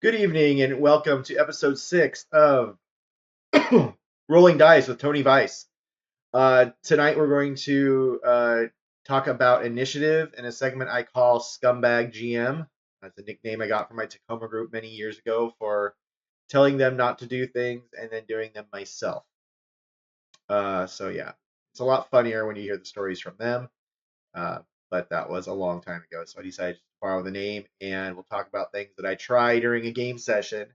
Good evening and welcome to episode 6 of Rolling Dice with Tony Vice. Tonight we're going to talk about initiative in a segment I call Scumbag GM. That's a nickname I got from my Tacoma group many years ago for telling them not to do things and then doing them myself. So it's a lot funnier when you hear the stories from them. Uh, but that was a long time ago, so I decided to borrow the name and we'll talk about things that I try during a game session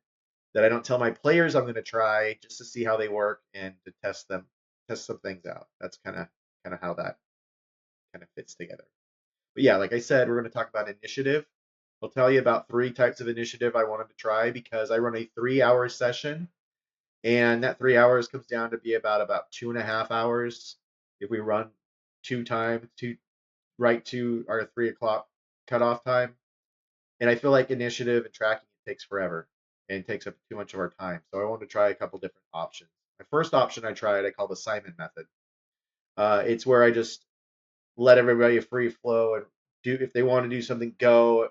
that I don't tell my players I'm going to try just to see how they work and to test some things out. That's kind of how that kind of fits together. But yeah, like I said, we're going to talk about initiative. I'll tell you about 3 types of initiative I wanted to try because I run a 3-hour session, and that 3 hours comes down to be about 2.5 hours if we run 2 times, two right to our 3 o'clock cutoff time. And I feel like initiative and tracking takes forever and takes up too much of our time. So I wanted to try a couple different options. My first option I tried, I call the Simon method. It's where I just let everybody a free flow and do if they want to do something, go.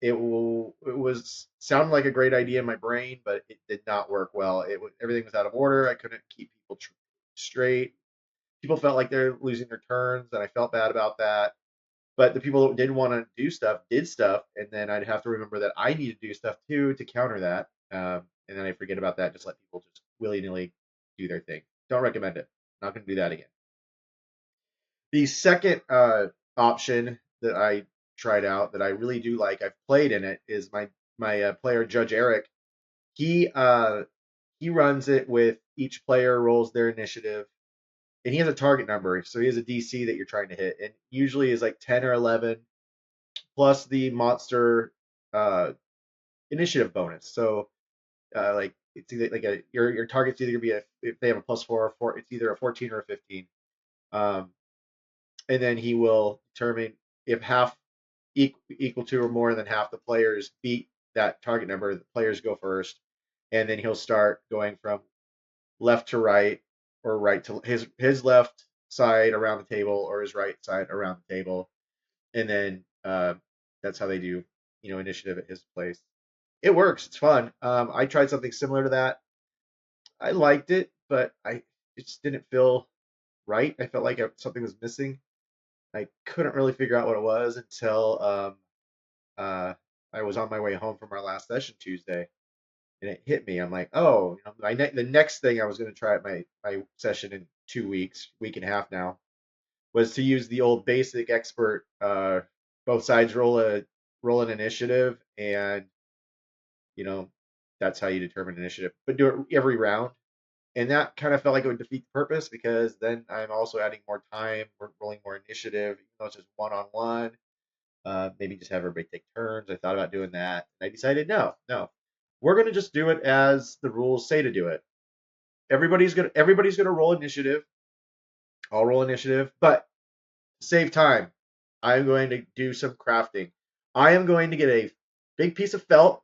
It was sounded like a great idea in my brain, but it did not work well. Everything was out of order. I couldn't keep people straight. People felt like they're losing their turns, and I felt bad about that. But the people that did want to do stuff did stuff, and then I'd have to remember that I need to do stuff too to counter that. And then I forget about that. Just let people just willy nilly do their thing. Don't recommend it. Not going to do that again. The second option that I tried out that I really do like, I've played in it, is my player Judge Eric. He uh, he runs it with each player rolls their initiative, and he has a target number, so he has a DC that you're trying to hit, and usually is like 10 or 11 plus the monster uh, initiative bonus. So like it's either like your target's either gonna be if they have a +4 or 4, it's either a 14 or a 15. Um, and then he will determine if half equal to or more than half the players beat that target number, the players go first, and then he'll start going from left to right or right to his left side around the table or his right side around the table, and then that's how they do initiative at his place. It works. It's fun. I tried something similar to that. I liked it, but it just didn't feel right. I felt like something was missing. I couldn't really figure out what it was until uh, I was on my way home from our last session Tuesday, and it hit me. I'm like, oh, the next thing I was going to try at my session in 2 weeks, week and a half now, was to use the old basic expert. Both sides roll an initiative, and you know that's how you determine initiative. But do it every round, and that kind of felt like it would defeat the purpose because then I'm also adding more time, rolling more initiative, even though it's just one on one. Maybe just have everybody take turns. I thought about doing that. And I decided no, we're gonna just do it as the rules say to do it. Everybody's gonna roll initiative. I'll roll initiative, but to save time, I'm going to do some crafting. I am going to get a big piece of felt,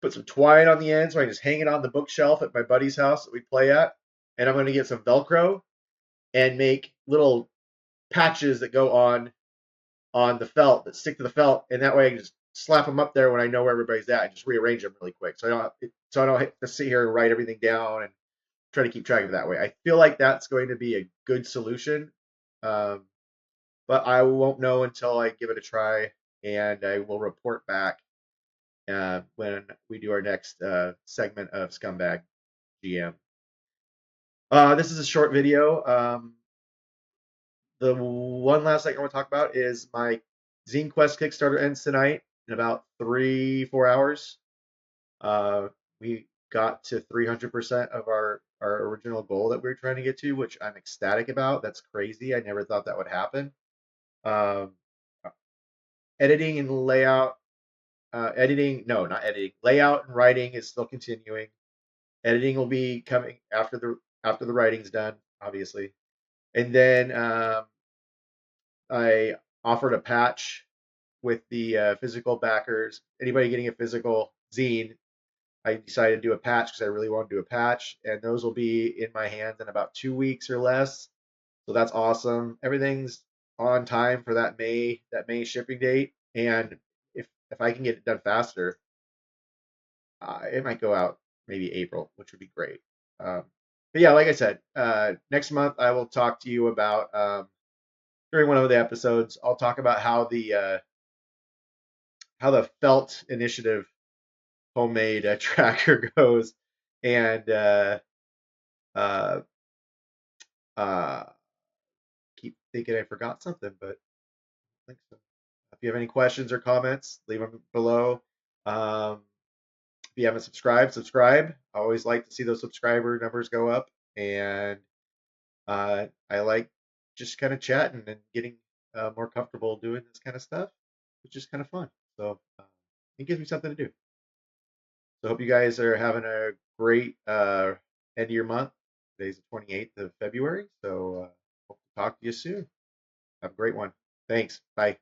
put some twine on the end so I can just hang it on the bookshelf at my buddy's house that we play at, and I'm going to get some Velcro and make little patches that go on the felt that stick to the felt, and that way I can just slap them up there when I know where everybody's at and just rearrange them really quick. So I don't have to sit here and write everything down and try to keep track of it that way. I feel like that's going to be a good solution, um, but I won't know until I give it a try, and I will report back when we do our next segment of Scumbag GM. This is a short video. The one last thing I want to talk about is my Zine Quest Kickstarter ends tonight in about 3-4 hours. We got to 300% of our original goal that we were trying to get to, which I'm ecstatic about. That's crazy. I never thought that would happen. Um, editing and layout, no, not editing. Layout and writing is still continuing. Editing will be coming after the writing's done, obviously. And then I offered a patch with the physical backers. Anybody getting a physical zine, I decided to do a patch because I really want to do a patch, and those will be in my hands in about 2 weeks or less. So that's awesome. Everything's on time for that May shipping date, and if I can get it done faster, It might go out maybe April, which would be great. Um, but yeah, like I said, next month I will talk to you about during one of the episodes. I'll talk about how the Felt Initiative homemade tracker goes, and uh, uh, keep thinking I forgot something, but I think so. If you have any questions or comments, leave them below. Um, if you haven't subscribed, subscribe. I always like to see those subscriber numbers go up, and I like just kind of chatting and getting more comfortable doing this kind of stuff, which is kind of fun. So it gives me something to do. So I hope you guys are having a great end of your month. Today's the 28th of February. So hope to talk to you soon. Have a great one. Thanks. Bye.